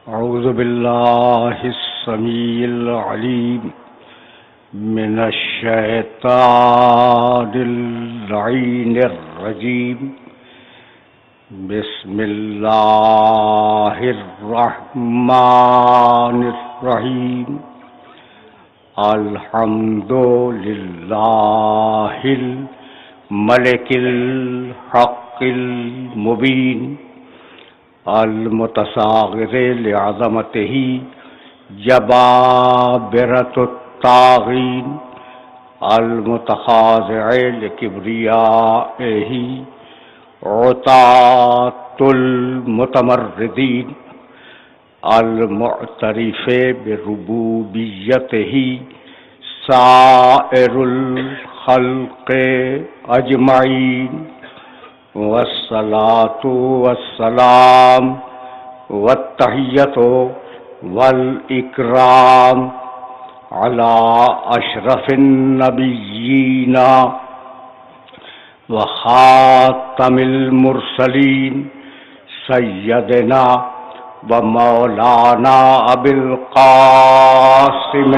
أعوذ بالله السميع العليم من الشيطان اللعين الرجيم. بسم الله الرحمن الرحيم. الحمد لله الملك الحق المبين المتصاغر لعظمته جبابرة الطاغين المتخاضع لكبريائه عتاة المتمردين المعترف بربوبيته سائر الخلق أجمعين. والصلاة والسلام والتحية والإكرام على أشرف النبيين وخاتم المرسلين سيدنا ومولانا أبي القاسم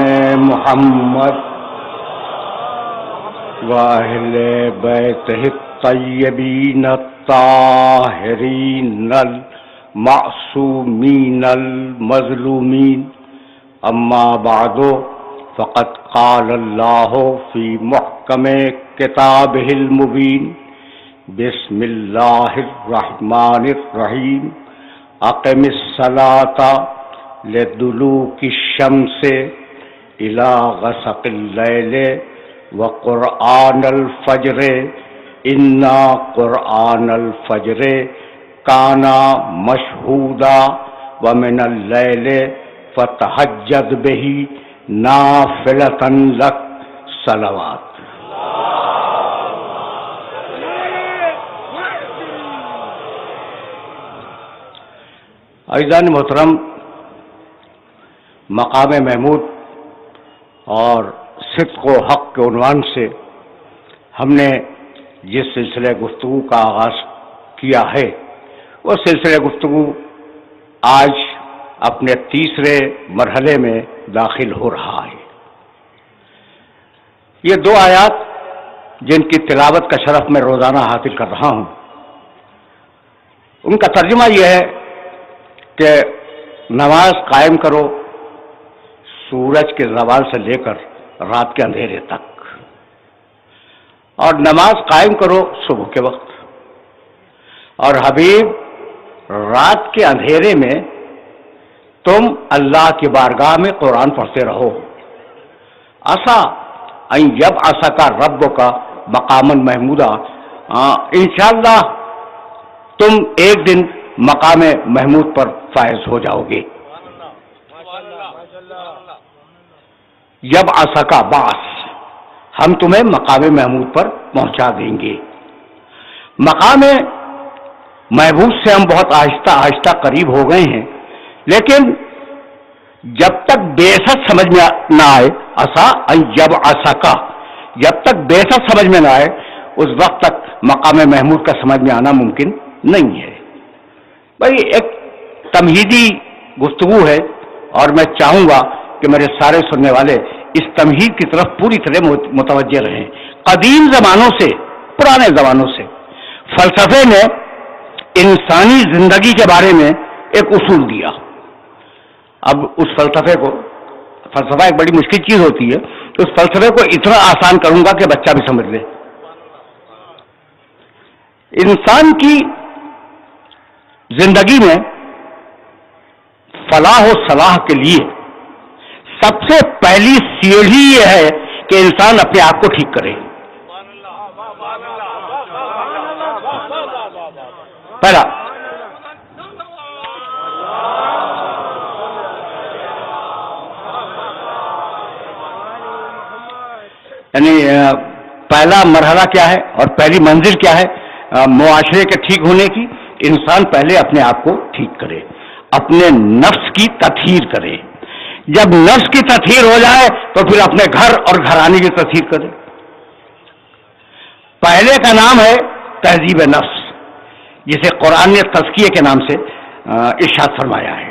محمد وأهل بيته الطيبين الطاهرين المعصومين المظلومين. أما بعد فقد قال الله في محكم كتابه المبين. بسم الله الرحمن الرحيم. أقم الصلاة لدلوك الشمس إلى غسق الليل وقرآن الفجر إنا قرآن الفجر كان مشهودا ومن الليل فتهجد به نافلة لك. صلوات. عزیزان محترم، مقام محمود اور صدق و حق کے عنوان سے ہم نے جس سلسلہ گفتگو کا آغاز کیا ہے وہ سلسلہ گفتگو آج اپنے تیسرے مرحلے میں داخل ہو رہا ہے. یہ دو آیات جن کی تلاوت کا شرف میں روزانہ حاصل کر رہا ہوں، ان کا ترجمہ یہ ہے کہ نماز قائم کرو سورج کے زوال سے لے کر رات کے اندھیرے تک، اور نماز قائم کرو صبح کے وقت. اور حبیب رات کے اندھیرے میں تم اللہ کی بارگاہ میں قرآن پڑھتے رہو. عسا ان یبعثک ربک مقاما محمودا. انشاءاللہ تم ایک دن مقام محمود پر فائز ہو جاؤ گے. یبعثک بعث، ہم تمہیں مقام محمود پر پہنچا دیں گے. مقام محمود سے ہم بہت آہستہ آہستہ قریب ہو گئے ہیں، لیکن جب تک بیسط سمجھ میں نہ آئے، عسا ان یبعثک، جب تک بیسط سمجھ میں نہ آئے اس وقت تک مقام محمود کا سمجھ میں آنا ممکن نہیں ہے. بھائی ایک تمہیدی گفتگو ہے اور میں چاہوں گا کہ میرے سارے سننے والے اس تمہید کی طرف پوری طرح متوجہ رہیں. قدیم زمانوں سے، پرانے زمانوں سے فلسفے نے انسانی زندگی کے بارے میں ایک اصول دیا. اب اس فلسفہ ایک بڑی مشکل چیز ہوتی ہے، اس فلسفے کو اتنا آسان کروں گا کہ بچہ بھی سمجھ لے. انسان کی زندگی میں فلاح و صلاح کے لیے سب سے پہلی سیڑھی یہ ہے کہ انسان اپنے آپ کو ٹھیک کرے. پہلا یعنی پہلا مرحلہ کیا ہے اور پہلی منزل کیا ہے معاشرے کے ٹھیک ہونے کی؟ انسان پہلے اپنے آپ کو ٹھیک کرے، اپنے نفس کی تطہیر کرے. جب نفس کی تطہیر ہو جائے تو پھر اپنے گھر اور گھرانے کی تطہیر کرے. پہلے کا نام ہے تہذیب نفس، جسے قرآن نے تزکیے کے نام سے ارشاد فرمایا ہے.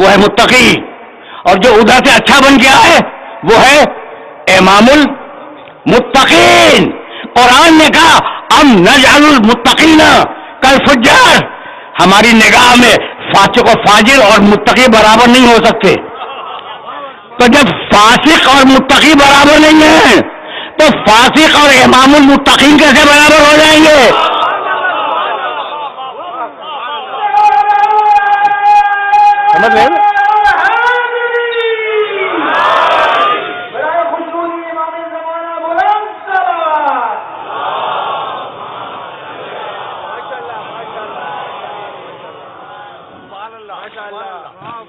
وہ ہے متقی، اور جو ادھر سے اچھا بن گیا ہے وہ ہے امام المتقین۔ قرآن نے کہا ام نجعل المتقین کالفجار، ہماری نگاہ میں فاسق و فاجر اور متقی برابر نہیں ہو سکتے، تو جب فاسق اور متقی برابر نہیں ہیں تو فاسق اور امام المتقین کیسے برابر ہو جائیں گے؟ سمجھ رہے ہیں؟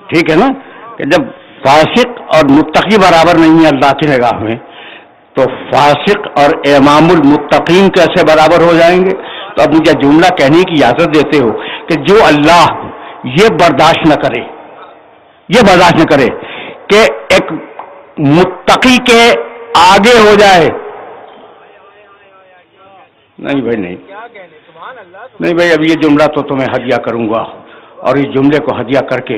ٹھیک ہے نا، کہ جب فاسق اور متقی برابر نہیں ہے اللہ کی نگاہ میں، تو فاسق اور امام المتقین کیسے برابر ہو جائیں گے؟ تو اب مجھے جملہ کہنے کی اجازت دیتے ہو کہ جو اللہ یہ برداشت نہ کرے، یہ برداشت نہ کرے کہ ایک متقی کے آگے ہو جائے، نہیں بھائی نہیں بھائی، اب یہ جملہ تو تمہیں ہدیہ کروں گا اور اس جملے کو ہدیہ کر کے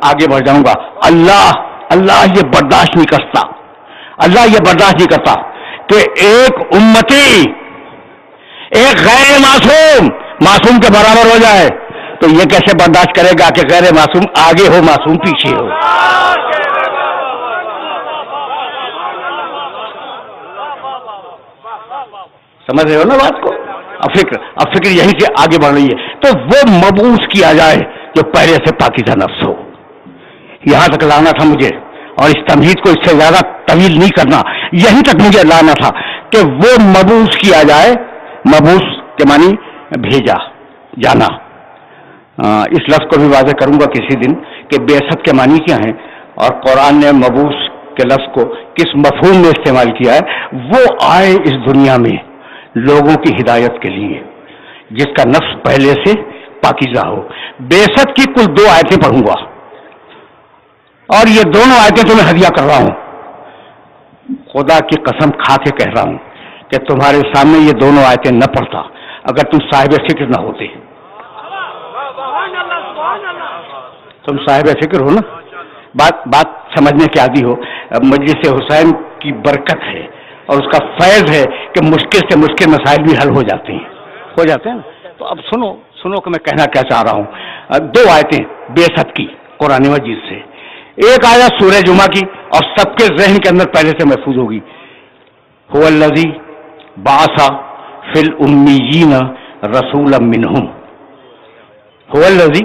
آگے بڑھ جاؤں گا۔ اللہ یہ برداشت نہیں کرتا، اللہ یہ برداشت نہیں کرتا کہ ایک امتی ایک غیر معصوم کے برابر ہو جائے، تو یہ کیسے برداشت کرے گا کہ غیر معصوم آگے ہو، معصوم پیچھے ہو؟ سمجھ رہے ہو نا بات کو؟ اب فکر یہیں سے آگے بڑھ رہی ہے۔ تو وہ مبعوث کیا جائے جو پہلے سے پاکیزہ نفس ہو، یہاں تک لانا تھا مجھے، اور اس تمہید کو اس سے زیادہ طویل نہیں کرنا، یہیں تک مجھے لانا تھا کہ وہ مبعوث کیا جائے۔ مبعوث کے معنی بھیجا جانا، اس لفظ کو بھی واضح کروں گا کسی دن کہ بعثت کے معنی کیا ہیں، اور قرآن نے مبعوث کے لفظ کو کس مفہوم میں استعمال کیا ہے۔ وہ آئے اس دنیا میں لوگوں کی ہدایت کے لیے جس کا نفس پہلے سے پاکیزہ ہو۔ بعثت کی کل 2 آیتیں پڑھوں گا، اور یہ دونوں آیتیں تمہیں ہدیہ کر رہا ہوں، خدا کی قسم کھا کے کہہ رہا ہوں کہ تمہارے سامنے یہ دونوں آیتیں نہ پڑھتا اگر تم صاحب فکر نہ ہوتے۔ تم صاحب فکر ہو نا، بات سمجھنے کے عادی ہو۔ مجلس حسین کی برکت ہے اور اس کا فیض ہے کہ مشکل سے مشکل مسائل بھی حل ہو جاتے ہیں نا۔ تو اب سنو کہ میں کہنا کیا چاہ رہا ہوں۔ 2 آیتیں بعثت کی قرآن مجید سے، ایک آیت سورہ جمعہ کی، اور سب کے ذہن کے اندر پہلے سے محفوظ ہوگی۔ هو الذی بعث فی الامیین رسولا منہم، هو الذی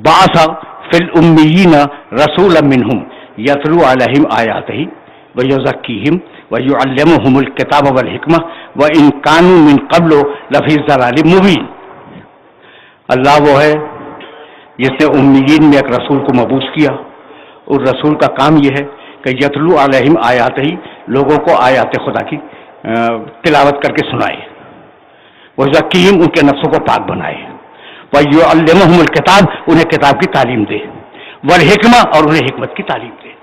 بعث فی الامیین رسولا منہم یتلو علیہم آیاتہ ویزکیہم ویعلمہم الکتاب والحکمہ وان کانوا من قبل لفی ضلال مبین۔ اللہ وہ ہے جس نے امیین میں ایک رسول کو مبعوث کیا، اور رسول کا کام یہ ہے کہ یتلو علیہم آیات ہی، لوگوں کو آیات خدا کی تلاوت کر کے سنائے، وزکیہم، ان کے نفسوں کو پاک بنائے، ویعلمہم الکتاب، انہیں کتاب کی تعلیم دے، والحکمہ، اور انہیں حکمت کی تعلیم دے۔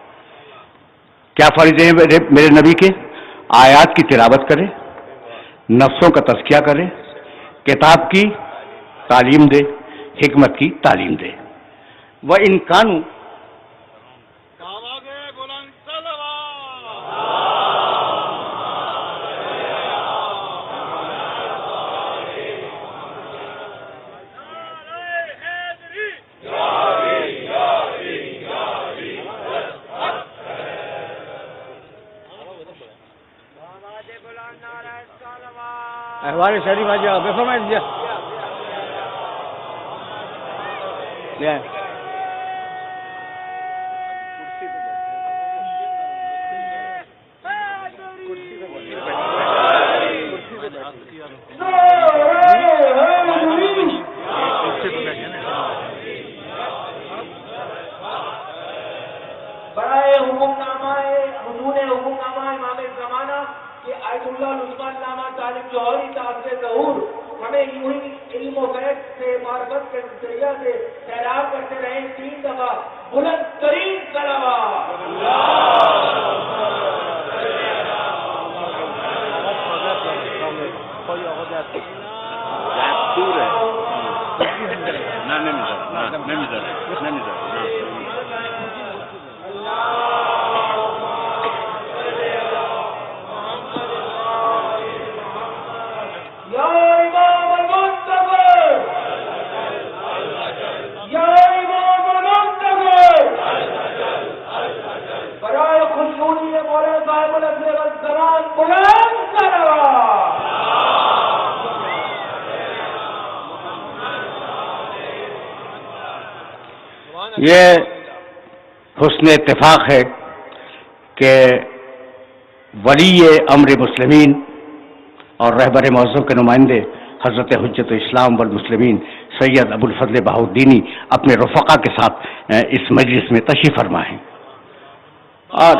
کیا فریضے ہیں میرے نبی کے؟ آیات کی تلاوت کرے، نفسوں کا تزکیہ کرے، کتاب کی تعلیم دے، حکمت کی تعلیم دے۔ وَإِن كَانُوا، ہمارے شریف آج بے فرمائے دیا ہمیں یوں ہی علم و فیض سے، معرفت کے ذریعہ سے سیراب کرتے رہے 3 دفعہ بلند ترین صلوات۔ دور ہے، نمیذاره یہ حسن اتفاق ہے کہ ولی امر مسلمین اور رہبر معظم کے نمائندے حضرت حجت اسلام والمسلمین سید ابو الفضل بہاؤالدینی اپنے رفقا کے ساتھ اس مجلس میں تشریف فرما ہیں. اور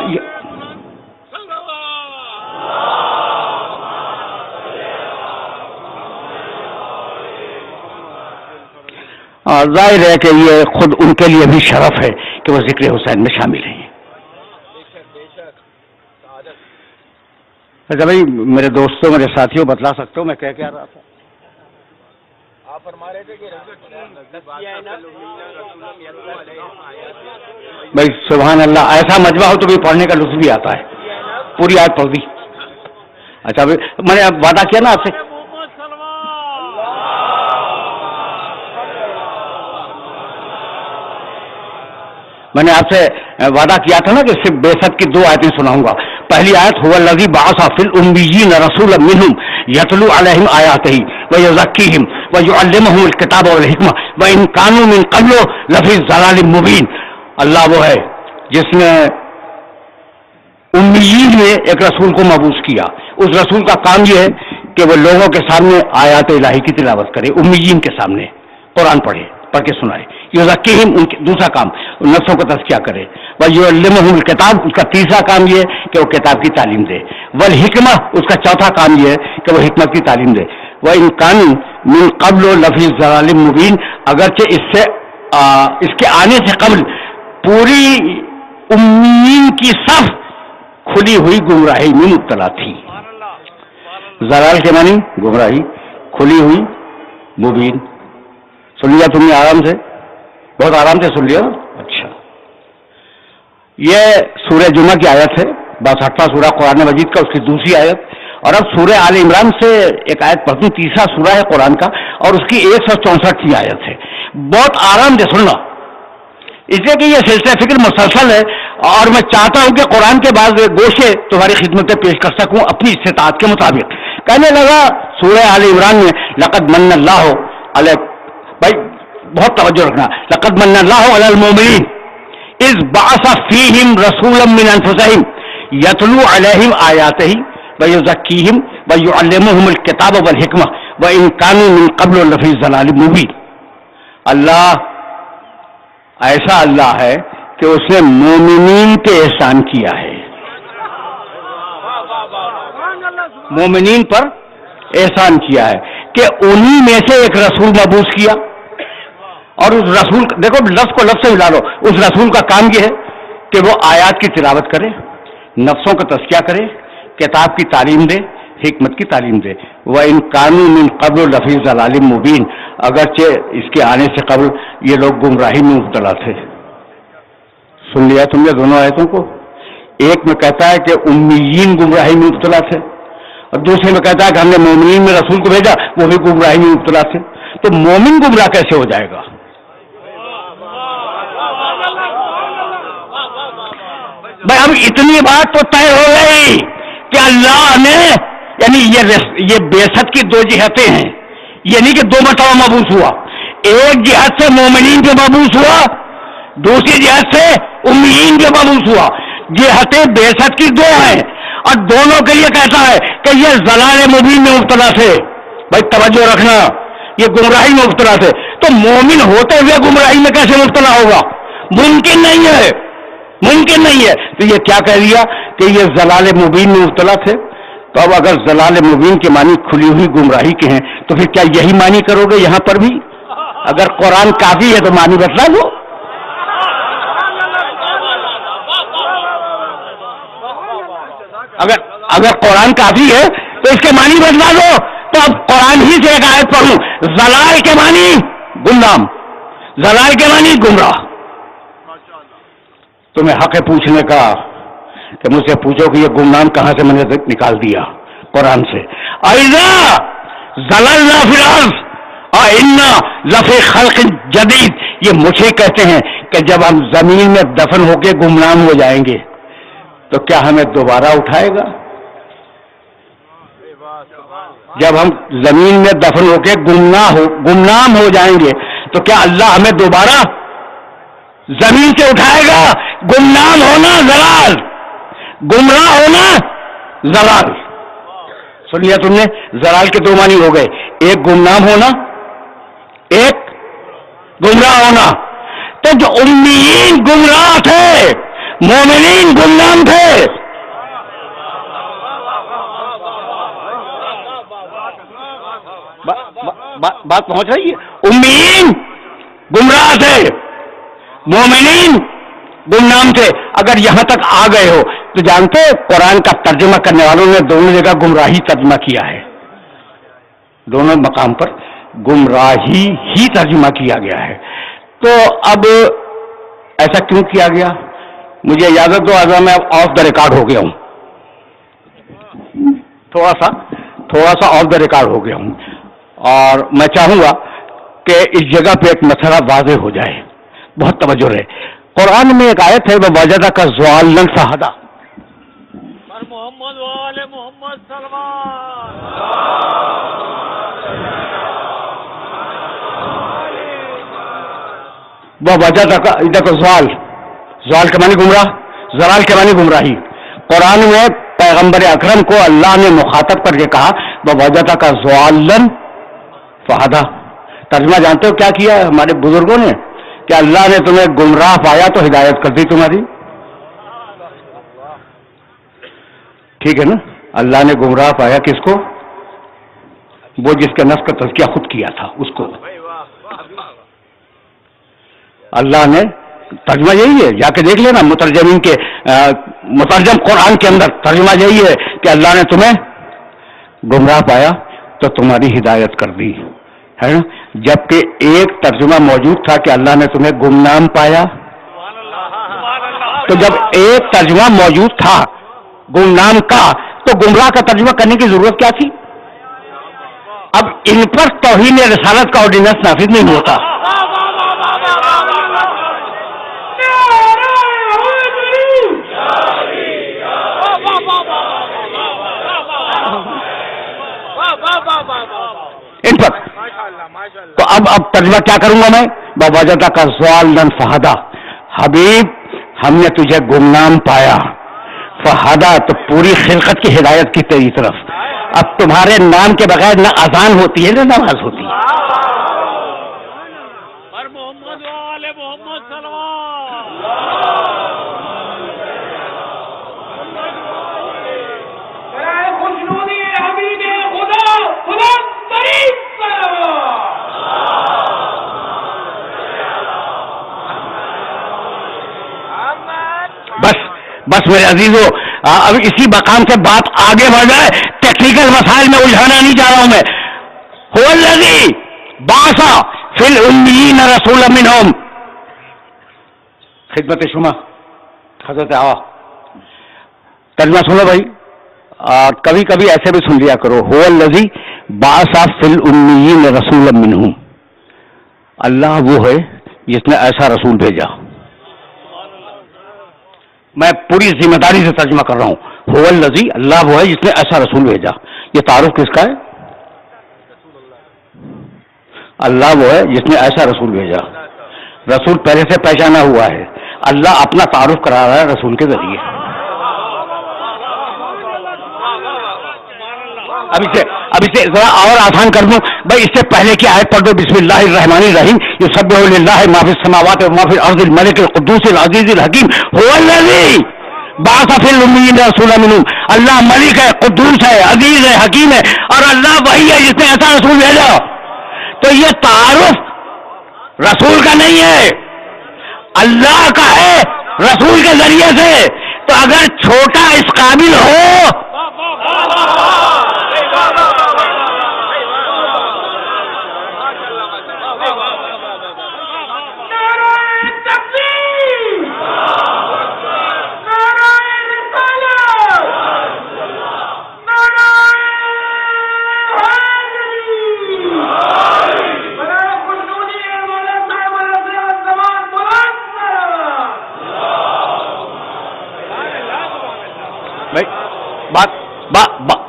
ظاہر ہے کہ یہ خود ان کے لیے بھی شرف ہے کہ وہ ذکر حسین میں شامل ہیں. اچھا بھائی میرے دوستوں میرے ساتھیوں بتلا سکتے ہو میں کہہ کیا رہا تھا؟ آپ فرما رہے تھے کہ بھائی سبحان اللہ، ایسا مجمع ہو تو بھی پڑھنے کا لطف بھی آتا ہے. پوری آیت پڑھ دی. اچھا بھائی میں نے وعدہ کیا نا آپ سے، میں نے آپ سے وعدہ کیا تھا نا کہ صرف بیست کی 2 آیتیں سناؤں گا. پہلی آیت هو الذی بعث فی الامیین رسولا منہم یتلو علیہم آیاتہ ویزکیہم ویعلمہم الکتاب والحکمہ وان کانوا من قبل لفی ضلال مبین. اللہ وہ ہے جس نے امیین میں ایک رسول کو مبعوث کیا. اس رسول کا کام یہ ہے کہ وہ لوگوں کے سامنے آیات الہی کی تلاوت کرے، امیین کے سامنے قرآن پڑھ کے سنائے. یزکیہم ان کے دوسرا کام نفسوں کا تزکیہ کرے. ویعلمہم الکتاب اس کا تیسرا کام یہ ہے کہ وہ کتاب کی تعلیم دے. والحکمہ اس کا چوتھا کام یہ ہے کہ وہ حکمت کی تعلیم دے. وان کانوا من قبل لفی ضلال مبین اگرچہ اس کے آنے سے قبل پوری امیین کی صف کھلی ہوئی گمراہی میں مبتلا تھی. ضلال کے معنی گمراہی، کھلی ہوئی مبین. سن لیا تم نے آرام سے؟ بہت آرام سے سن لیا. اچھا، یہ سورہ جمعہ کی آیت ہے، 62واں سورہ قرآن مجید کا، اس کی دوسری آیت. اور اب سورہ آل عمران سے ایک آیت پڑھتی، تیسرا سورہ ہے قرآن کا اور اس کی 164 آیت ہے. بہت آرام سے سننا، اس لیے کہ یہ سلسلہ فکر مسلسل ہے اور میں چاہتا ہوں کہ قرآن کے بعض گوشے تمہاری خدمت میں پیش کر سکوں اپنی استطاعت کے مطابق. کہنے لگا سورہ آل عمران میں لقد من اللہ علیہ، بھائی بہت توجہ رکھنا، لقد من اللہ علی المؤمنین اذ بعث فیہم رسولا من انفسہم یتلو علیہم آیاتہ ویزکیہم ویعلمہم الکتاب والحکمہ وان کانوا من قبل لفی ضلال مبین. اللہ ایسا اللہ ہے کہ اس نے مومنین پہ احسان کیا ہے، مومنین پر احسان کیا ہے کہ انہی میں سے ایک رسول مبعوث کیا. اور اس رسول دیکھو لفظ کو لفظ سے ملا لو، اس رسول کا کام یہ ہے کہ وہ آیات کی تلاوت کرے، نفسوں کا تزکیہ کرے، کتاب کی تعلیم دے، حکمت کی تعلیم دے. وَإِن كَانُوا مِن قَبْلُ لَفِي ضَلَالٍ مُبِينٍ اگرچہ اس کے آنے سے قبل یہ لوگ گمراہی میں مبتلا تھے. سن لیا تم نے دونوں آیتوں کو؟ ایک میں کہتا ہے کہ امیین گمراہی میں مبتلا تھے اور دوسرے میں کہتا ہے کہ ہم نے مومنین میں رسول کو بھیجا وہ بھی گمراہی میں مبتلا تھے. تو مومن گمراہ کیسے ہو جائے گا؟ بھائی اب اتنی بات تو طے ہو گئی کہ اللہ نے، یعنی یہ بعثت کی 2 جہتیں ہیں، یہ نہیں کہ 2 مرتبہ مبعوث ہوا. ایک جہت سے مومنین پہ مبعوث ہوا، دوسری جہت سے امیین پہ مبعوث ہوا. جہتیں بعثت کی 2 ہیں اور دونوں کے لیے کہتا ہے کہ یہ ضلال مبین میں مبتلا تھے. بھائی توجہ رکھنا، یہ گمراہی میں مبتلا تھے. تو مومن ہوتے ہوئے گمراہی میں کیسے مبتلا ہوگا؟ ممکن نہیں ہے، ممکن نہیں ہے. تو یہ کیا کہہ دیا کہ یہ ضلال مبین میں مبتلا تھے. تو اب اگر ضلال مبین کے معنی کھلی ہوئی گمراہی کے ہیں تو پھر کیا یہی معنی کرو گے یہاں پر بھی؟ اگر قرآن کافی ہے تو معنی بتلا دو. اگر قرآن کافی ہے تو اس کے معنی بتلا دو. تو اب قرآن ہی سے ایک آیت پڑھوں، ضلال کے معنی گمنام، ضلال کے معنی گمراہ. تمہیں حق ہے پوچھنے کا کہ مجھ سے پوچھو کہ یہ گمنام کہاں سے میں نے نکال دیا؟ قرآن سے. اِذَا ضَلَلْنَا فِي الْأَرْضِ اِنَّا لَفِي خَلْقٍ جَدِيدٍ. یہ مجھے کہتے ہیں کہ جب ہم زمین میں دفن ہو کے گمنام ہو جائیں گے تو کیا ہمیں دوبارہ اٹھائے گا؟ جب ہم زمین میں دفن ہو کے گمنام ہو جائیں گے تو کیا اللہ ہمیں دوبارہ زمین سے اٹھائے گا. گمنام ہونا ضلال, گمراہ ہونا ضلال. سن لیا تم نے؟ ضلال کے دو معنی ہو گئے, ایک گمنام ہونا, ایک گمراہ ہونا. تو جو امیین گمراہ تھے, مومنین گمنام تھے. بات پہنچ رہی ہے؟ امیین گمراہ تھے, مومنین گمنام تھے. اگر یہاں تک آ گئے ہو تو جانتے قرآن کا ترجمہ کرنے والوں نے دونوں جگہ گمراہی ترجمہ کیا ہے. دونوں مقام پر گمراہی ہی ترجمہ کیا گیا ہے. تو اب ایسا کیوں کیا گیا؟ مجھے اجازت دو, آج میں آف دا ریکارڈ ہو گیا ہوں, تھوڑا سا آف دا ریکارڈ ہو گیا ہوں, اور میں چاہوں گا کہ اس جگہ پہ ایک مسئلہ واضح ہو جائے. بہت توجہ رہے. قرآن میں ایک آیت ہے وَوَجَدَكَ ضَالًّا فَهَدَىٰ. محمد وآل محمد سلمان. وَوَجَدَكَ ضَال, ضال کے معنی گمراہ, ضلال کے معنی گمراہی. قرآن میں پیغمبر اکرم کو اللہ نے مخاطب کر کے کہا وَوَجَدَكَ ضَالًّا فَهَدَىٰ. ترجمہ جانتے ہو کیا کیا ہے ہمارے بزرگوں نے؟ کہ اللہ نے تمہیں گمراہ پایا تو ہدایت کر دی تمہاری. ٹھیک ہے نا؟ اللہ نے گمراہ پایا کس کو؟ وہ جس کے نفس کا تزکیہ خود کیا تھا اس کو. اللہ نے, ترجمہ یہی ہے, جا کے دیکھ لینا مترجمین کے, مترجم قرآن کے اندر ترجمہ یہی ہے کہ اللہ نے تمہیں گمراہ پایا تو تمہاری ہدایت کر دی, ہے نا. جبکہ ایک ترجمہ موجود تھا کہ اللہ نے تمہیں گمنام پایا. تو جب ایک ترجمہ موجود تھا گمنام کا, تو گمراہ کا ترجمہ کرنے کی ضرورت کیا تھی؟ اب ان پر توہین رسالت کا آرڈیننس نافذ نہیں ہوتا. ان پر تو اب ترجمہ کیا کروں گا میں؟ وَوَجَدَكَ ضَالًّا فَهَدَىٰ. حبیب ہم نے تجھے گمنام پایا, فہدیٰ تو پوری خلقت کی ہدایت کی تیری طرف. اب تمہارے نام کے بغیر نہ اذان ہوتی ہے نہ نماز ہوتی ہے. محمد وآل محمد سلمان. خوشنودی حبیب خدا خدا قریب بس میرے عزیزو, اب اسی مقام سے بات آگے بڑھ جائے. ٹیکنیکل مسائل میں الجھانا نہیں چاہ رہا ہوں میں. هو الذی بعث فی الامیین رسولا منہم. خدمت شما حضرت آوا ترجمہ سنو بھائی, کبھی کبھی ایسے بھی سن لیا کرو. هو الذی بعث فی الامیین رسولا منہم. اللہ وہ ہے جس نے ایسا رسول بھیجا. میں پوری ذمہ داری سے ترجمہ کر رہا ہوں. هو الذی, اللہ وہ ہے جس نے ایسا رسول بھیجا. یہ تعارف کس کا ہے؟ اللہ وہ ہے جس نے ایسا رسول بھیجا. رسول پہلے سے پہچانا ہوا ہے. اللہ اپنا تعارف کرا رہا ہے رسول کے ذریعے. اب اسے ذرا اور آسان کر دوں بھائی. اس سے پہلے کی آیت پڑھ دو, بسم اللہ الرحمن الرحیم. یسبح للہ ما فی السماوات و ما فی الارض الملک القدوس العزیز الحکیم. هو الذی بعث فی الامیین رسولا منہم. اللہ ملک ہے, قدوس ہے, عزیز ہے, حکیم ہے, اور اللہ وہی ہے جس نے ایسا رسول بھیجا. تو یہ تعارف رسول کا نہیں ہے, اللہ کا ہے رسول کے ذریعے سے. تو اگر چھوٹا اس قابل ہو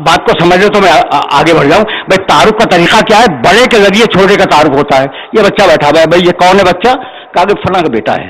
بات کو سمجھ لو تو میں آگے بڑھ جاؤں. بھائی تعارف کا طریقہ کیا ہے؟ بڑے کے ذریعے چھوٹے کا تعارف ہوتا ہے. یہ بچہ بیٹھا ہوا ہے, بھائی یہ کون ہے بچہ؟ کہا کہ فلاں کا بیٹا ہے.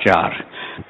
4।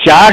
4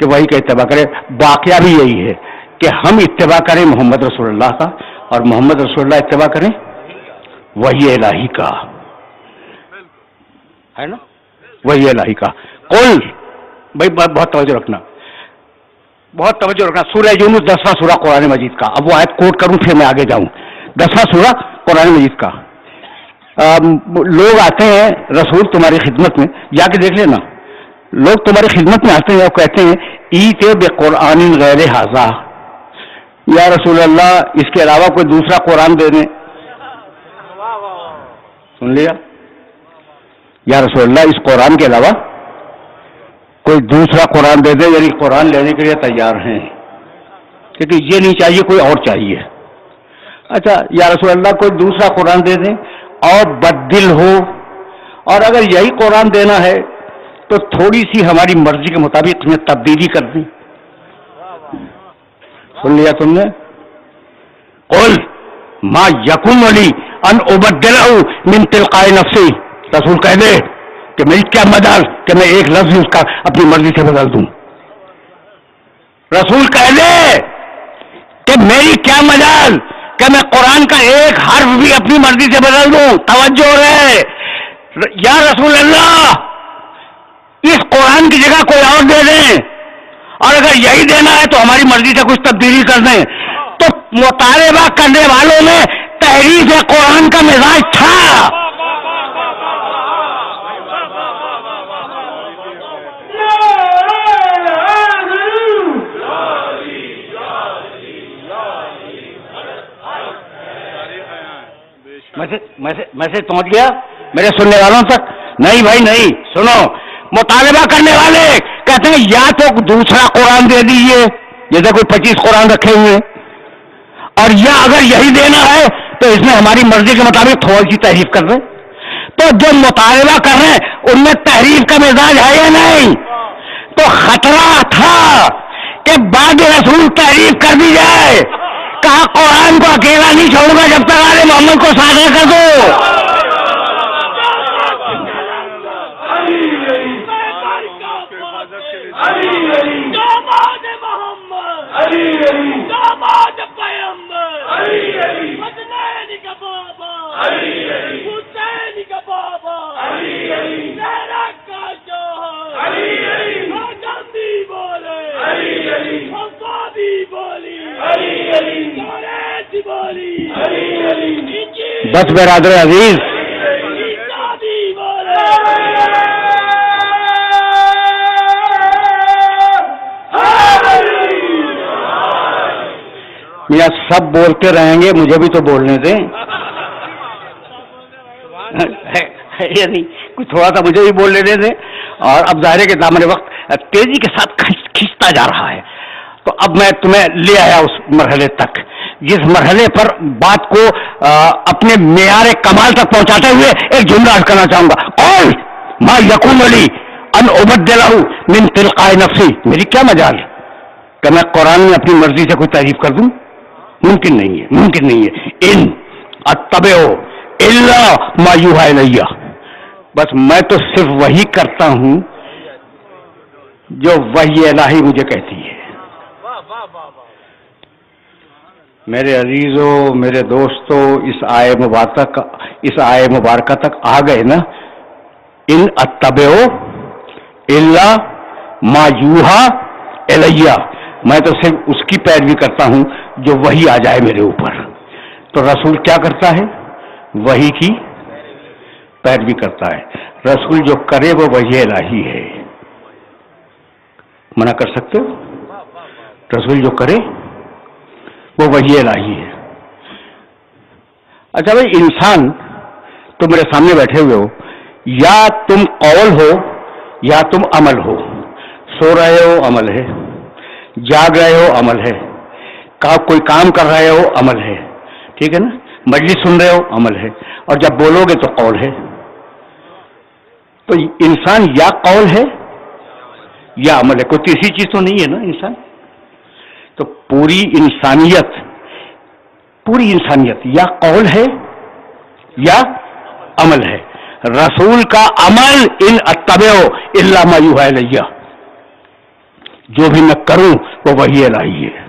کہ وہی کا اتباع کرے. واقعہ بھی یہی ہے کہ ہم اتباع کریں محمد رسول اللہ کا اور محمد رسول اللہ اتباع کریں وحی الہی کا, ہے نا, وحی الہی کا. قل بھائی بہت توجہ رکھنا, بہت توجہ رکھنا. سورہ یونس 10واں سورہ قرآن مجید کا. اب وہ آیت کوٹ کروں پھر میں آگے جاؤں. 10واں سورہ قرآن مجید کا. لوگ آتے ہیں رسول تمہاری خدمت میں, جا کے دیکھ لینا, لوگ تمہاری خدمت میں آتے ہیں اور کہتے ہیں ایتے بقرآن غیر ھذا, یا رسول اللہ اس کے علاوہ کوئی دوسرا قرآن دے دیں. سن لیا, یا رسول اللہ اس قرآن کے علاوہ کوئی دوسرا قرآن دے دیں, یعنی قرآن لینے کے لیے تیار ہیں, کیونکہ یہ نہیں چاہیے کوئی اور چاہیے. اچھا یا رسول اللہ کوئی دوسرا قرآن دے دیں اور بدل ہو, اور اگر یہی قرآن دینا ہے تو تھوڑی سی ہماری مرضی کے مطابق میں تبدیلی کر دیں. سن لیا تم نے؟ قل ما یکن لی ان ابدلہ من تلقاء نفسی, رسول کہہ دے کہ میری کیا مجال کہ میں ایک لفظ اس کا اپنی مرضی سے بدل دوں. رسول کہہ دے کہ میری کیا مجال کہ میں قرآن کا ایک حرف بھی اپنی مرضی سے بدل دوں. توجہ رہے, یا رسول اللہ اس قرآن کی جگہ کوئی اور دے دیں, اور اگر یہی دینا ہے تو ہماری مرضی سے کچھ تبدیلی کر دیں. تو مطالبہ کرنے والوں میں تحریف قرآن کا مزاج تھا. میسج پہنچ گیا میرے سننے والوں تک؟ نہیں بھائی نہیں, سنو. مطالبہ کرنے والے کہتے ہیں یا تو دوسرا قرآن دے دیجیے, جیسے کوئی 25 قرآن رکھے ہوئے, اور یا اگر یہی دینا ہے تو اس میں ہماری مرضی کے مطابق تھوڑی سی تحریف کر دیں. تو جو مطالبہ کر رہے ہیں ان میں تحریف کا مزاج ہے یا نہیں؟ تو خطرہ تھا کہ بعد رسول تحریف کر دی جائے. کہا قرآن کو اکیلا نہیں چھوڑوں گا جب تک آل محمد کو شامل کر دو. بس برادر عزیز, میاں سب بولتے رہیں گے, مجھے بھی تو بولنے دیں. نہیں کچھ تھوڑا سا مجھے بھی بولنے دیں. اور اب ظاہر ہے کہ دامن وقت تیزی کے ساتھ کھینچتا جا رہا ہے, تو اب میں تمہیں لے آیا اس مرحلے تک جس مرحلے پر بات کو اپنے معیار کمال تک پہنچاتے ہوئے ایک جملہ عرض کرنا چاہوں گا. قول ما یکون لی ان ابدلہ من تلقاء نفسی, میری کیا مجال کہ میں قرآن میں اپنی مرضی سے کوئی تعریف کر دوں؟ ممکن نہیں ہے, ممکن نہیں ہے. ان اتبع الا ما یوحی الی, بس میں تو صرف وہی کرتا ہوں جو وحی الہی مجھے کہتی ہے. میرے عزیزوں, میرے دوستوں, اس آئے مبارکہ تک آ گئے نا. ان اتبع الا ما یوحی الی, میں تو صرف اس کی پیروی کرتا ہوں جو وحی آ جائے میرے اوپر. تو رسول کیا کرتا ہے؟ وحی کی پیروی کرتا ہے. رسول جو کرے وہ وحی الہی ہے, منع کر سکتے ہو؟ رسول جو کرے وہ وحی الہی ہے. اچھا بھائی, انسان تم میرے سامنے بیٹھے ہوئے ہو, یا تم قول ہو یا تم عمل ہو. سو رہے ہو عمل ہے, جاگ رہے ہو عمل ہے, کوئی کام کر رہے ہو عمل ہے, ٹھیک ہے نا, مجلس سن رہے ہو عمل ہے, اور جب بولو گے تو قول ہے. تو انسان یا قول ہے یا عمل ہے, کوئی تیسری چیز تو نہیں ہے نا انسان. تو پوری انسانیت یا قول ہے یا عمل ہے. رسول کا عمل ان اتبع الا ما یوحی الی, جو بھی میں کروں وہ وحی الہی ہے.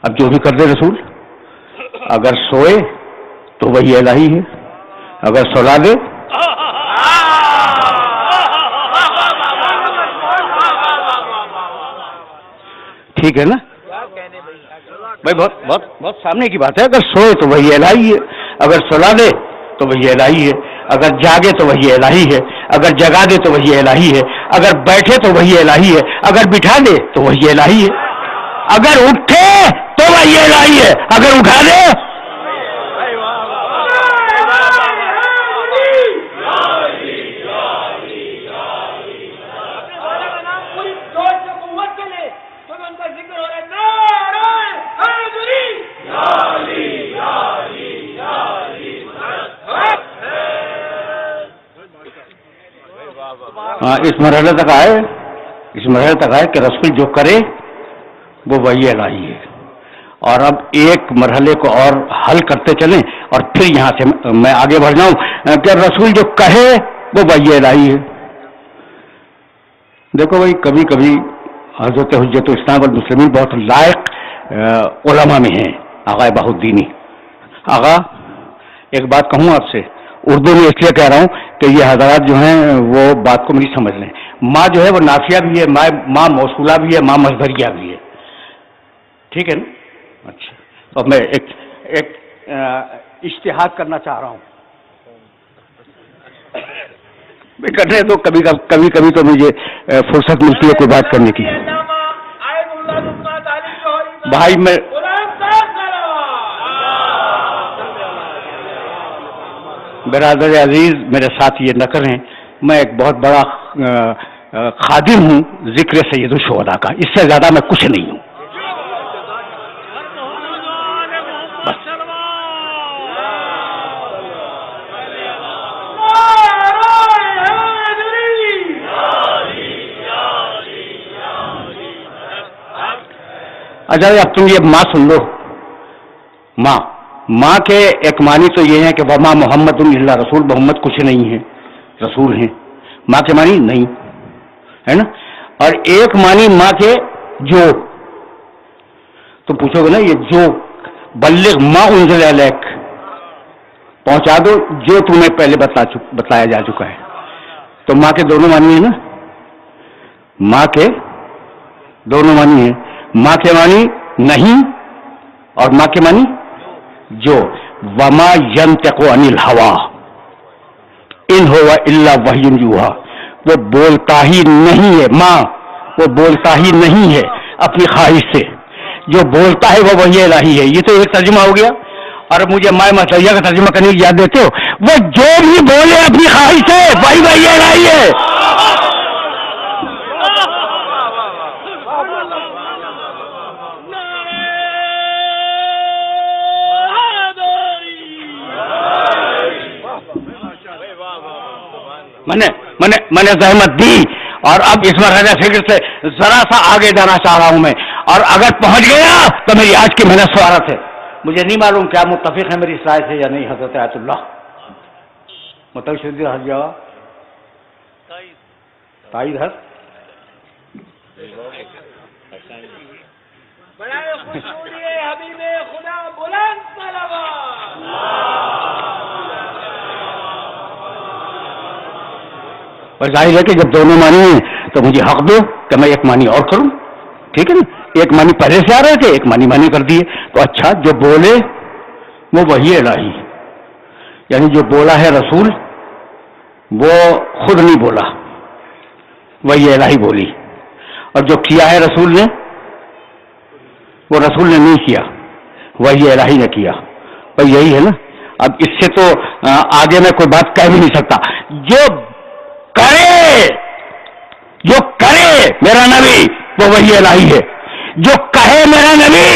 اب جو بھی کر دے رسول، اگر سوئے تو وحی الہی ہے، اگر سلا دے ٹھیک ہے نا بھائی، بہت بہت بہت سامنے کی بات ہے. اگر سوئے تو وحی الہی ہے، اگر سلا دے تو وحی الہی ہے، اگر جاگے تو وحی الہی ہے، اگر جگا دے تو وحی الہی ہے، اگر بیٹھے تو وحی الہی ہے، اگر بٹھا دے تو وحی الہی ہے، اگر اٹھے تو وحی الہی ہے، اگر اٹھا دے. پوری جوش سے قوت سے لے تو ان کا ذکر ہو رہا ہے. نعرہ حیدری، ہاں اس مرحلے تک آئے کہ رسول جو کرے وہ وحی الہی ہے. اور اب ایک مرحلے کو اور حل کرتے چلیں اور پھر یہاں سے میں آگے بڑھ جاؤں کہ رسول جو کہے وہ وحی الہی ہے. دیکھو بھائی، کبھی کبھی حضرت حجت الاسلام والمسلمین بہت لائق علماء میں ہیں. آغا بہاؤالدینی آغا، ایک بات کہوں آپ سے، اردو میں اس لیے کہہ رہا ہوں کہ یہ حضرات جو ہیں وہ بات کو میری سمجھ لیں. ماں جو ہے وہ نافیہ بھی ہے، ماں موصولہ بھی ہے، ماں مصدریہ بھی ہے. ٹھیک ہے نا؟ اچھا، تو میں ایک اجتہاد کرنا چاہ رہا ہوں. کرنے تو کبھی تو مجھے فرصت ملتی ہے کوئی بات کرنے کی. بھائی میں برادر عزیز میرے ساتھ یہ نہ کریں، میں ایک بہت بڑا خادم ہوں ذکر سید الشہداء کا، اس سے زیادہ میں کچھ نہیں ہوں. اچھا اب تم یہ ماں سن لو. ماں کے ایک معنی تو یہ ہے کہ وما محمد الا رسول، محمد کچھ نہیں ہے، رسول ہیں. ماں کے معنی نہیں ہے نا. اور ایک معنی ماں کے جو، تم پوچھو گے نا یہ جو، بلغ ما انزل الیک، پہنچا دو جو تمہیں پہلے بتایا جا چکا ہے. تو ماں کے دونوں معنی ہیں نا، ماں کے دونوں معنی ہیں. ماں کے معنی نہیں اور ماں کے معنی جو. وما ينطق عن الهوى ان هو الا وحی یوحی، وہ بولتا ہی نہیں ہے. ماں وہ بولتا ہی نہیں ہے اپنی خواہش سے، جو بولتا ہے وہ وحی الہی ہے. یہ تو ایک ترجمہ ہو گیا. اور مجھے ماں مسیح کا ترجمہ کرنے کی یاد دیتے ہو، وہ جو بھی بولے اپنی خواہش سے وہی وحی الہی ہے. میں نے زحمت دی اور اب اس مرحلے فکر سے ذرا سا آگے جانا چاہ رہا ہوں میں. اور اگر پہنچ گیا تو میری آج کی محنت سوارت ہے. مجھے نہیں معلوم کیا متفق ہے میری اس رائے سے یا نہیں. حضرت آیت اللہ متشدد حج جا تائید ہے. بڑے خوش ہوئے حبیب خدا بلند صلوات. پر ظاہر ہے کہ جب دونوں معنی ہیں تو مجھے حق دو کہ میں ایک معنی اور کروں. ٹھیک ہے نا؟ ایک معنی پہلے سے آ رہے تھے، ایک معنی کر دیے. تو اچھا، جو بولے وہ وحی الہی، یعنی جو بولا ہے رسول وہ خود نہیں بولا، وحی الہی بولی. اور جو کیا ہے رسول نے وہ رسول نے نہیں کیا، وحی الہی نے کیا. اور یہی ہے نا. اب اس سے تو آگے میں کوئی بات کہہ بھی نہیں سکتا. جو کرے میرا نبی وہ وحی الہی ہے، جو کہے میرا نبی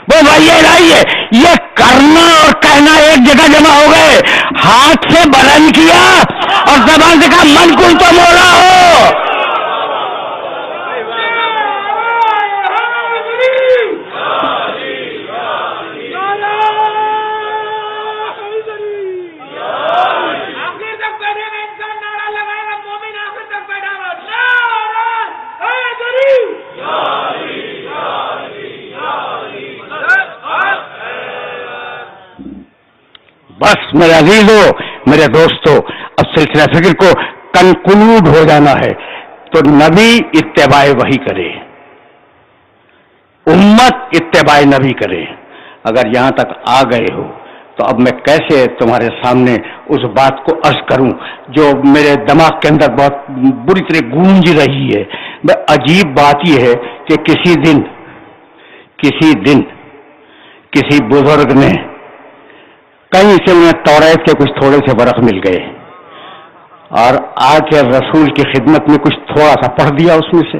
وہ وحی الہی ہے. یہ کرنا اور کہنا ایک جگہ جمع ہو گئے. ہاتھ سے بلند کیا اور زبان سے کہا من کن تو مولا ہو. آخر بس میرے عزیزوں، میرے دوستوں، اب سلسلہ فکر کو کنکلوڈ ہو جانا ہے، تو نبی اتباع وحی کرے، امت اتباع نبی کرے۔ اگر یہاں تک آ گئے ہو تو اب میں کیسے تمہارے سامنے اس بات کو عرض کروں جو میرے دماغ کے اندر بہت بری طرح گونج رہی ہے۔ عجیب بات یہ ہے کہ کسی دن کسی بزرگ نے کہیں سے انہیں توریت کے کچھ تھوڑے سے ورق مل گئے اور آ کے رسول کی خدمت میں کچھ تھوڑا سا پڑھ دیا اس میں سے۔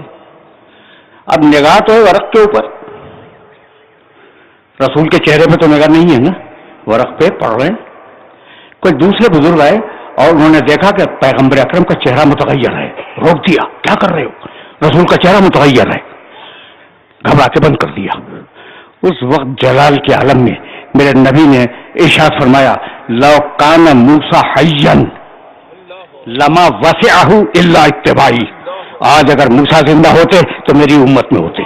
اب نگاہ تو ہے ورق کے اوپر، رسول کے چہرے پہ تو نگاہ نہیں ہے نا، ورق پہ پڑھ رہے ہیں۔ کوئی دوسرے بزرگ آئے اور انہوں نے دیکھا کہ پیغمبر اکرم کا چہرہ متغیر ہے، روک دیا، کیا کر رہے ہو؟ رسول کا چہرہ متغیر ہے، گھبرا کے بند کر دیا۔ اس وقت جلال کے عالم میں میرے نبی نے ارشاد فرمایا، لو کان موسیٰ حیا لما وسعہ الا اتباعی، آج اگر موسیٰ زندہ ہوتے تو میری امت میں ہوتے۔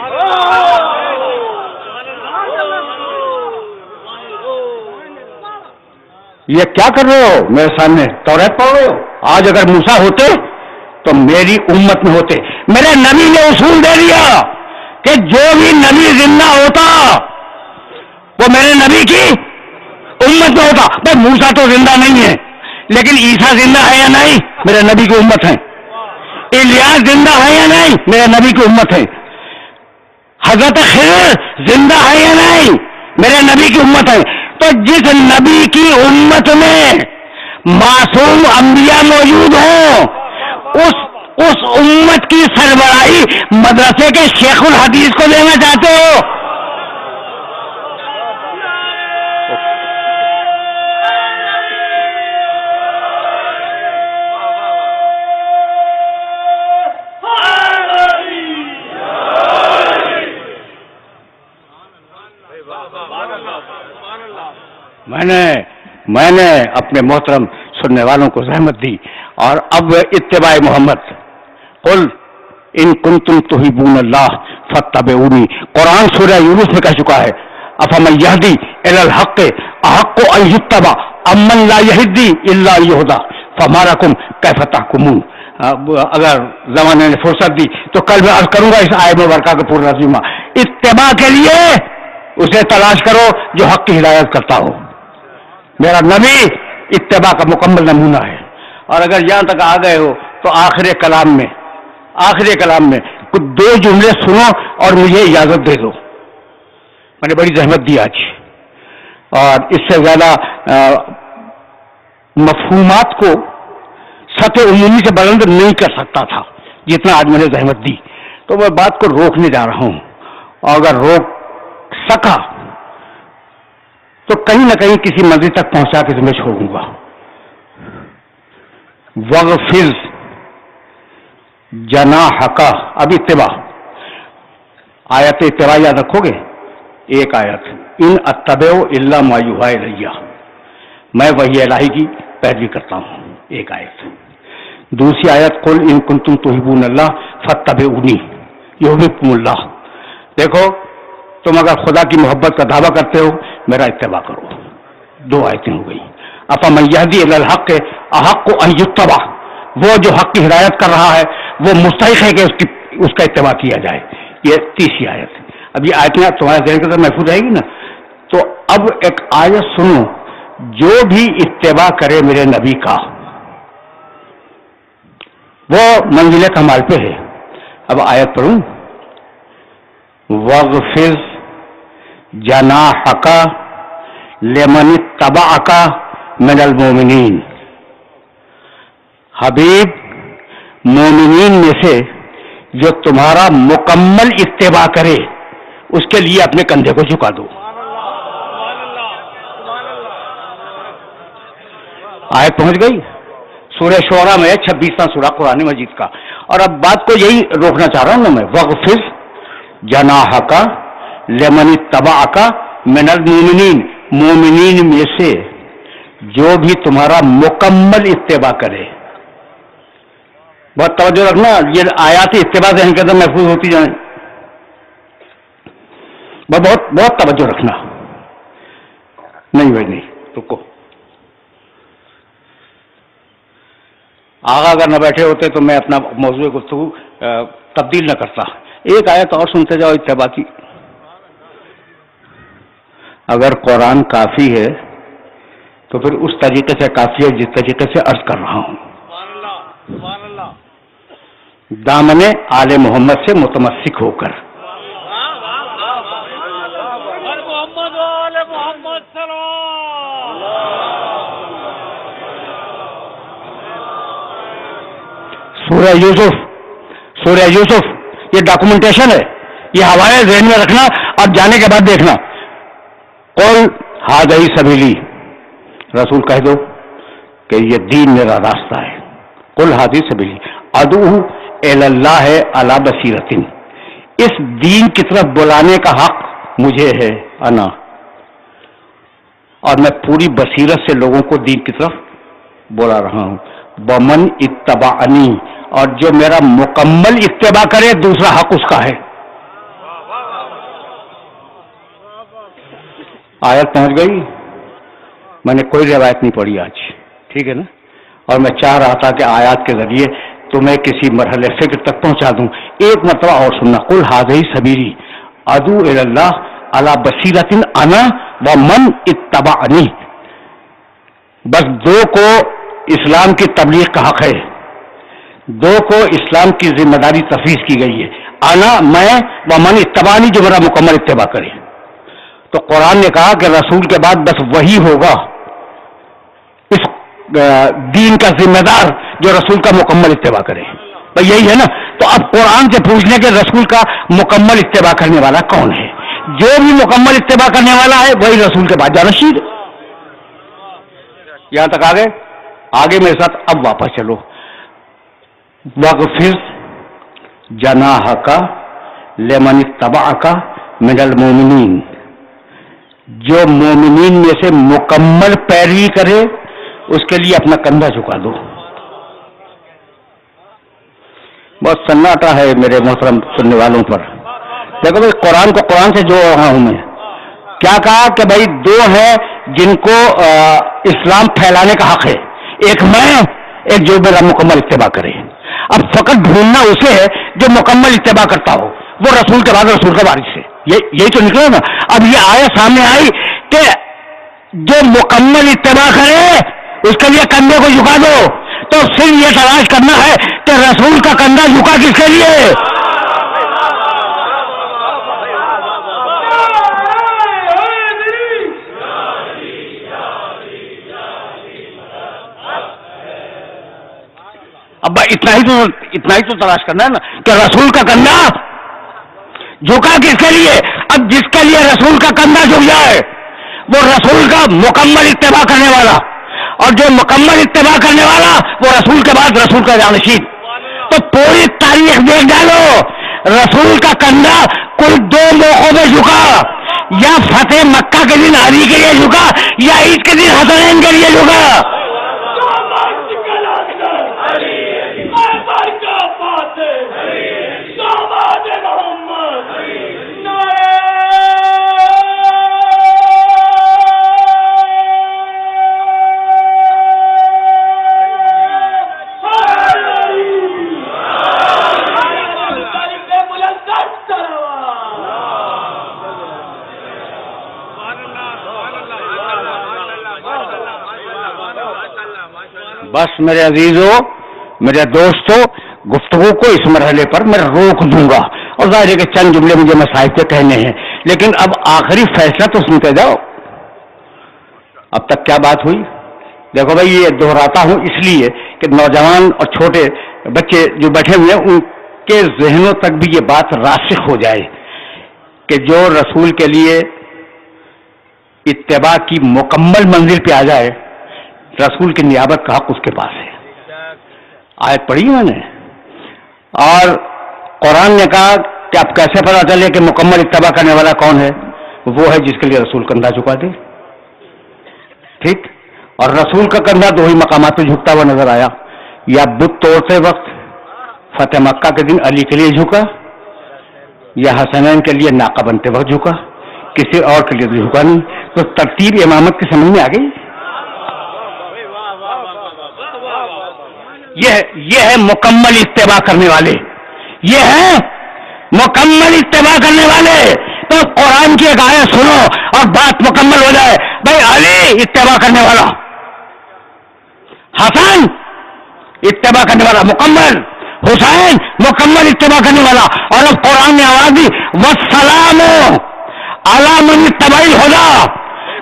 یہ کیا کر رہے ہو میرے سامنے؟ توریت پڑھ رہے ہو؟ آج اگر موسیٰ ہوتے تو میری امت میں ہوتے۔ میرے نبی نے اصول دے دیا کہ جو بھی نبی زندہ ہوتا وہ میرے نبی کی امت میں ہوتا۔ بھائی موسیٰ تو زندہ نہیں ہے لیکن عیسیٰ زندہ ہے یا نہیں؟ میرے نبی کی امت ہے۔ الیاس زندہ ہے یا نہیں؟ میرے نبی کی امت ہے۔ حضرت خضر زندہ ہے یا نہیں؟ میرے نبی کی امت ہے۔ تو جس نبی کی امت میں معصوم انبیاء موجود ہوں اس امت کی سربراہی مدرسے کے شیخ الحدیث کو دینا چاہتے ہو؟ میں نے اپنے محترم سننے والوں کو زحمت دی، اور اب اتباع محمد، قل ان کنتم تحبون اللہ فاتبعونی، قرآن سورہ یونس میں کہہ چکا ہے، افمن یہدی الی الحق احق ان یتبع امن لا یہدی الا ان یہدی فما لکم کیف تحکمون۔ اگر زمانے نے فرصت دی تو کل میں عرض کروں گا اس آیت مبارکہ کا پورا ترجمہ۔ اتباع کے لیے اسے تلاش کرو جو حق کی ہدایت کرتا ہو۔ میرا نبی اتباع کا مکمل نمونہ ہے۔ اور اگر یہاں تک آ گئے ہو تو آخر کلام میں کچھ دو جملے سنو اور مجھے اجازت دے دو۔ میں نے بڑی زحمت دی آج، اور اس سے زیادہ مفہومات کو سطح عمومی سے بلند نہیں کر سکتا تھا جتنا آج میں نے زحمت دی، تو میں بات کو روکنے جا رہا ہوں، اور اگر روک سکا تو کہیں نہ کہیں کسی منزل تک پہنچا کے تمہیں چھوڑوں گا۔ وغفر جناحک، اب اتباع، آیت اتباع یاد رکھو گے، ایک آیت، ان اتبع الا ما یوحی الی، میں وحی الہی کی پیروی کرتا ہوں، ایک آیت۔ دوسری آیت، قل ان کنتم تحبون اللہ فاتبعونی یحببکم اللہ، دیکھو تم اگر خدا کی محبت کا دعویٰ کرتے ہو میرا اتباع کرو۔ دو آیتیں ہو گئی۔ افمن یہدی الی الحق احق ان یتبع، وہ جو حق کی ہدایت کر رہا ہے وہ مستحق ہے کہ اس کا اتباع کیا جائے، یہ تیسری آیت۔ اب یہ آیتیں تمہارے ذہن کے اندر محفوظ رہے گی نا؟ تو اب ایک آیت سنو، جو بھی اتباع کرے میرے نبی کا وہ منزل کمال پہ ہے۔ اب آیت پڑھوں، وَاغْفِرْ جَنَاحَكَ لِمَنِ اتَّبَعَكَ مِنَ الْمُؤْمِنِينَ، حبیب مومنین میں سے جو تمہارا مکمل اتباع کرے اس کے لیے اپنے کندھے کو جھکا دو۔ آیت پہنچ گئی، سورہ شعراء میں 26واں سورہ قرآن مجید کا۔ اور اب بات کو یہی روکنا چاہ رہا ہوں نا میں، وَاغْفِرْ جَنَاحَكَ لِمَنِ اتَّبَعَكَ مِنَ الْمُؤْمِنِينَ، مومنین میں سے جو بھی تمہارا مکمل اتباع کرے۔ بہت توجہ رکھنا، یہ آیات اتباع ذہن کے اندر محفوظ ہوتی جائیں، بہت بہت توجہ رکھنا۔ نہیں بھائی نہیں، رکو، آغا اگر نہ بیٹھے ہوتے تو میں اپنا موضوع گفتگو تبدیل نہ کرتا. ایک آیت اور سنتے جاؤ اتباع کی. اگر قرآن کافی ہے تو پھر اس طریقے سے کافی ہے جس طریقے سے عرض کر رہا ہوں. سبحان اللہ. دامن آل محمد سے متمسک ہو کر. اور محمد و آل محمد صلوات. سورہ یوسف یہ ڈاکومنٹیشن ہے, یہ حوالے ذہن میں رکھنا اور جانے کے بعد دیکھنا. قل ھذہ سبیلی, رسول کہہ دو کہ یہ دین میرا راستہ ہے. قل ھذہ سبیلی ادعو الی اللہ علی بصیرۃ, اس دین کی طرف بلانے کا حق مجھے ہے انا, اور میں پوری بصیرت سے لوگوں کو دین کی طرف بلا رہا ہوں. ومن اتبعنی, اور جو میرا مکمل اتباع کرے دوسرا حق اس کا ہے. آیت پہنچ گئی. میں نے کوئی روایت نہیں پڑھی آج, ٹھیک ہے نا, اور میں چاہ رہا تھا کہ آیات کے ذریعے تمہیں کسی مرحلے فکر تک پہنچا دوں. ایک مرتبہ اور سننا, قل ھذہ سبیلی ادعو الی اللہ علی بصیرۃ انا ومن اتبعنی. بس دو کو اسلام کی تبلیغ کا حق ہے, دو کو اسلام کی ذمہ داری تفویض کی گئی ہے. انا میں, ومن اتبعنی جو میرا مکمل اتباع کرے. تو قرآن نے کہا کہ رسول کے بعد بس وہی ہوگا اس دین کا ذمہ دار جو رسول کا مکمل اتباع کرے. بھائی یہی ہے نا. تو اب قرآن سے پوچھنے کے رسول کا مکمل اتباع کرنے والا کون ہے؟ جو بھی مکمل اتباع کرنے والا ہے وہی رسول کے بعد جانشین. یہاں تک آگے میرے ساتھ اب واپس چلو. وَاغْفِرْ جَنَاحَكَ لِمَنِ اتَّبَعَكَ مِنَ الْمُؤْمِنِينَ, جو مومنین میں سے مکمل پیروی کرے اس کے لیے اپنا کندھا جھکا دو. بہت سناٹا ہے میرے محترم سننے والوں پر. دیکھو بھائی, قرآن کو قرآن سے جوڑ رہا ہوں میں. کیا کہا کہ بھائی دو ہیں جن کو اسلام پھیلانے کا حق ہے, ایک میں, ایک جو میرا مکمل اتباع کرے. اب فقط ڈھونڈنا اسے ہے جو مکمل اتباع کرتا ہو, وہ رسول کے بعد رسول کا وارث ہے. یہی تو نکلے نا. اب یہ آیت سامنے آئی کہ جو مکمل اتباع کرے اس کے لیے کندھے کو جھکا دو. تو صرف یہ تلاش کرنا ہے کہ رسول کا کندھا جھکا کس کے لیے. اب اتنا ہی تو تلاش کرنا ہے نا کہ رسول کا کندھا جھکا کس کے لیے. اب جس کے لیے رسول کا کندھا جھک جائے وہ رسول کا مکمل اتباع کرنے والا, اور جو مکمل اتباع کرنے والا وہ رسول کے بعد رسول کا جانشین. تو پوری تاریخ دیکھ ڈالو, رسول کا کندھا کل دو موقعوں میں جھکا, یا فتح مکہ کے دن علی کے لیے جھکا, یا عید کے دن حسنین کے لیے جھکا. بس میرے عزیزوں, میرے دوستوں, گفتگو کو اس مرحلے پر میں روک دوں گا, اور ظاہر ہے کہ چند جملے مجھے مسائل پہ کہنے ہیں, لیکن اب آخری فیصلہ تو سنتے جاؤ. اب تک کیا بات ہوئی؟ دیکھو بھائی, یہ دہراتا ہوں اس لیے کہ نوجوان اور چھوٹے بچے جو بیٹھے ہوئے ہیں ان کے ذہنوں تک بھی یہ بات راسخ ہو جائے کہ جو رسول کے لیے اتباع کی مکمل منزل پہ آ جائے, رسول کی نیابت کا حق اس کے پاس ہے. آیت پڑھی میں نے, اور قرآن نے کہا کہ اب کیسے پتا چلے کہ مکمل اتباع کرنے والا کون ہے؟ وہ ہے جس کے لیے رسول کندھا جھکا دے. ٹھیک, اور رسول کا کندھا دو ہی مقامات پہ جھکتا ہوا نظر آیا, یا بت توڑتے وقت فتح مکہ کے دن علی کے لیے جھکا, یا حسنین کے لیے ناقہ بنتے وقت جھکا, کسی اور کے لیے تو جھکا نہیں. تو ترتیب امامت کی سمجھ میں آ گئی. یہ ہے مکمل اتباع کرنے والے، یہ ہے مکمل اتباع کرنے والے. تو قرآن کی ایک آیت سنو اور بات مکمل ہو جائے. بھائی علی اتباع کرنے والا، حسن اتباع کرنے والا مکمل، حسین مکمل اتباع کرنے والا. اور اب قرآن نے آواز دی والسلام علی من اتبع الہدی،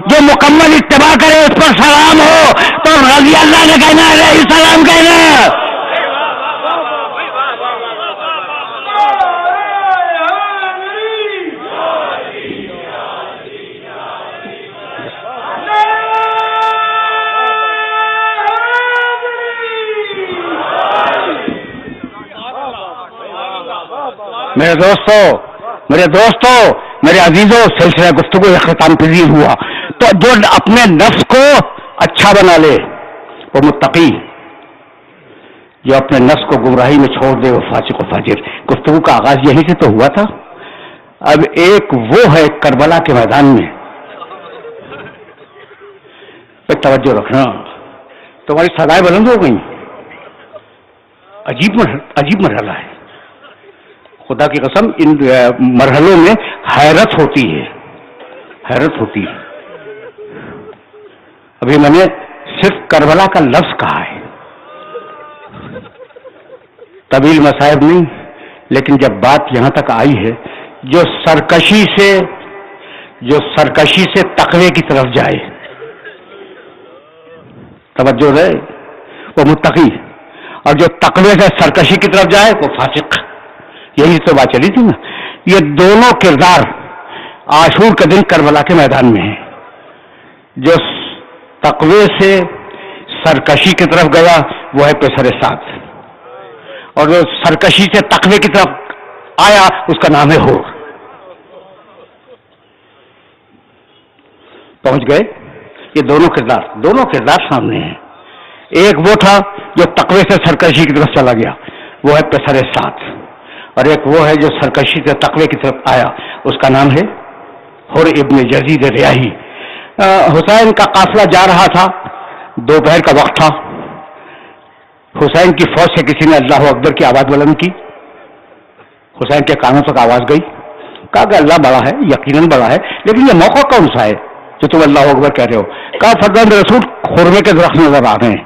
جو مکمل اتباع کرے اس پر سلام ہو. تو رضی اللہ نے کہنا ہے، علیہ السلام کہنا ہے. میرے دوستوں میرے عزیزوں، سلسلہ گفتگو اختتام پذیر ہوا. تو جو اپنے نفس کو اچھا بنا لے وہ متقی، جو اپنے نفس کو گمراہی میں چھوڑ دے وہ فاسق و فاجر. گفتگو کا آغاز یہیں سے تو ہوا تھا. اب ایک وہ ہے کربلا کے میدان میں، توجہ رکھنا، تمہاری صدائیں بلند ہو گئی. عجیب مرحلہ ہے، خدا کی قسم. ان مرحلوں میں حیرت ہوتی ہے. ابھی میں نے صرف کربلا کا لفظ کہا ہے، طویل مصائب نہیں. لیکن جب بات یہاں تک آئی ہے، جو سرکشی سے تقوی کی طرف جائے، توجہ رہے، وہ متقی. اور جو تقوی سے سرکشی کی طرف جائے وہ فاسق. یہی تو بات چلی تھی نا. یہ دونوں کردار عاشور کے دن کربلا کے میدان میں ہیں. جو تقوی سے سرکشی کی طرف گیا وہ ہے پیسر سعد، اور جو سرکشی سے تقوی کی طرف آیا اس کا نام ہے ہور. پہنچ گئے. یہ دونوں کردار سامنے ہیں. ایک وہ تھا جو تقوی سے سرکشی کی طرف چلا گیا، وہ ہے پیسر سعد. اور ایک وہ ہے جو سرکشی سے تقوی کی طرف آیا، اس کا نام ہے حر ابن یزید ریاحی. حسین کا قافلہ جا رہا تھا، دوپہر کا وقت تھا. حسین کی فوج سے کسی نے اللہ اکبر کی آواز بلند کی. حسین کے کانوں تک آواز گئی. کہا کہ اللہ بڑا ہے، یقیناً بڑا ہے، لیکن یہ موقع کون سا ہے جو تم اللہ اکبر کہہ رہے ہو؟ کہا فرزند رسول خرمے کے درخت نظر آ رہے ہیں.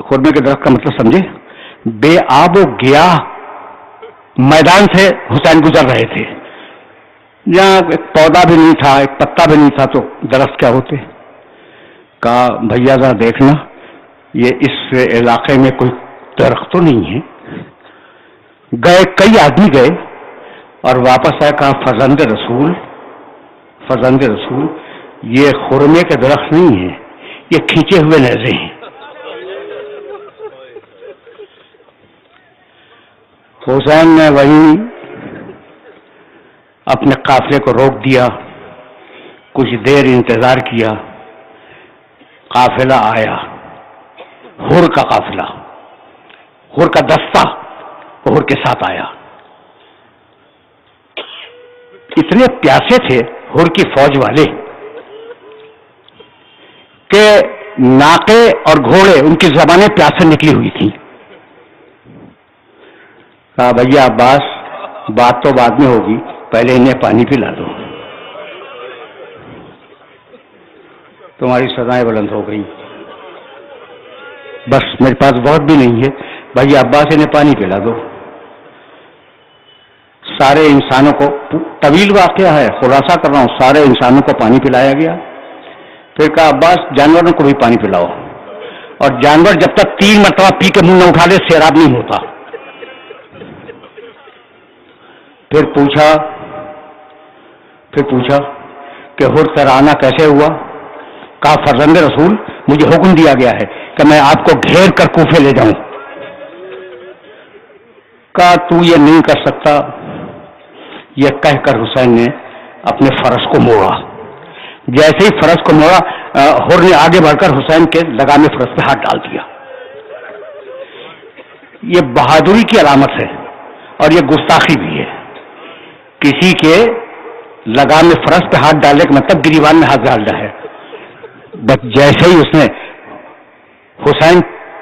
خرمے کے درخت کا مطلب سمجھے؟ بے آب و گیا میدان سے حسین گزر رہے تھے، جہاں ایک پودا بھی نہیں تھا، ایک پتا بھی نہیں تھا، تو درخت کیا ہوتے؟ کہا بھیا ذرا دیکھنا، یہ اس علاقے میں کوئی درخت تو نہیں ہے. گئے، کئی آدمی گئے اور واپس آئے. کہا فرزند رسول یہ خرمے کے درخت نہیں ہے، یہ کھینچے ہوئے نیزے ہیں. حسین نے وہیں اپنے قافلے کو روک دیا، کچھ دیر انتظار کیا. قافلہ آیا، حر کا قافلہ، حر کا دستہ حر کے ساتھ آیا. اتنے پیاسے تھے حر کی فوج والے کہ ناقے اور گھوڑے ان کی زبانیں پیاس سے نکلی ہوئی تھیں. کہا بھیا عباس بات تو بعد میں ہوگی، پہلے انہیں پانی پلا دو. تمہاری سزائیں بلند ہو گئی. بس میرے پاس بہت بھی نہیں ہے، بھیا عباس انہیں پانی پلا دو. سارے انسانوں کو، طویل واقعہ ہے، خلاصہ کر رہا ہوں، سارے انسانوں کو پانی پلایا گیا. پھر کہا عباس جانوروں کو بھی پانی پلاؤ. اور جانور جب تک 3 مرتبہ پی کے منہ نہ اٹھا لے سیراب نہیں ہوتا. پھر پوچھا کہ حر تیرا آنا کیسے ہوا؟ کہا فرزند رسول مجھے حکم دیا گیا ہے کہ میں آپ کو گھیر کر کوفے لے جاؤں. کہا تو یہ نہیں کر سکتا. یہ کہہ کر حسین نے اپنے فرس کو موڑا. جیسے ہی فرس کو موڑا، حر نے آگے بڑھ کر حسین کے لگامے فرس پہ ہاتھ ڈال دیا. یہ بہادری کی علامت ہے اور یہ گستاخی بھی ہے. کسی کے لگام فرس پہ ہاتھ ڈالنے کا مطلب گریبان میں ہاتھ ڈالنا ہے. بس جیسے ہی اس نے حسین